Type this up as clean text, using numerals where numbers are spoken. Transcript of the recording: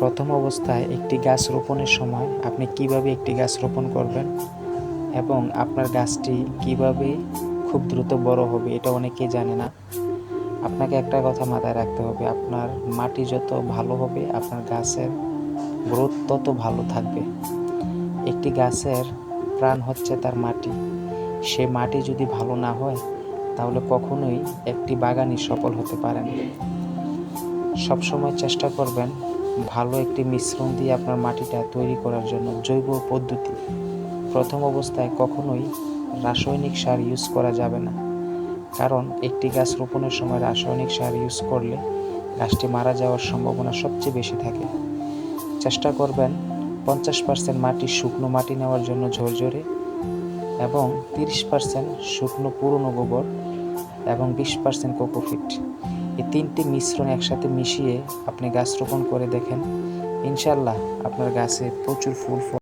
প্রথম অবস্থায় একটি গাছ রোপণের সময় আপনি কিভাবে একটি গাছ রোপণ করবেন এবং আপনার গাছটি কিভাবে খুব দ্রুত বড় হবে এটা অনেকেই জানে না। আপনাকে একটা কথা মাথায় রাখতে হবে, আপনার মাটি যত ভালো হবে আপনার গাছের গ্রোথ তত ভালো থাকবে। একটি গাছের প্রাণ হচ্ছে তার মাটি। সে মাটি যদি ভালো না হয় তাহলে কখনোই একটি বাগানই সফল হতে পারে না। সবসময় চেষ্টা করবেন ভালো একটি মিশ্রণ দিয়ে আপনার মাটিটা তৈরি করার জন্য। জৈব পদ্ধতি, প্রথম অবস্থায় কখনোই রাসায়নিক সার ইউজ করা যাবে না, কারণ একটি গাছ রোপণের সময় রাসায়নিক সার ইউজ করলে গাছটি মারা যাওয়ার সম্ভাবনা সবচেয়ে বেশি থাকে। চেষ্টা করবেন 50% মাটি শুকনো মাটি নেওয়ার জন্য ঝরঝরে, এবং 30% শুকনো পুরনো গোবর এবং 20% কোকোপিট। এই তিনটি মিশ্রণ একসাথে মিশিয়ে আপনি গাছ রোপণ করে দেখেন, ইনশাল্লাহ আপনার গাছে প্রচুর ফুল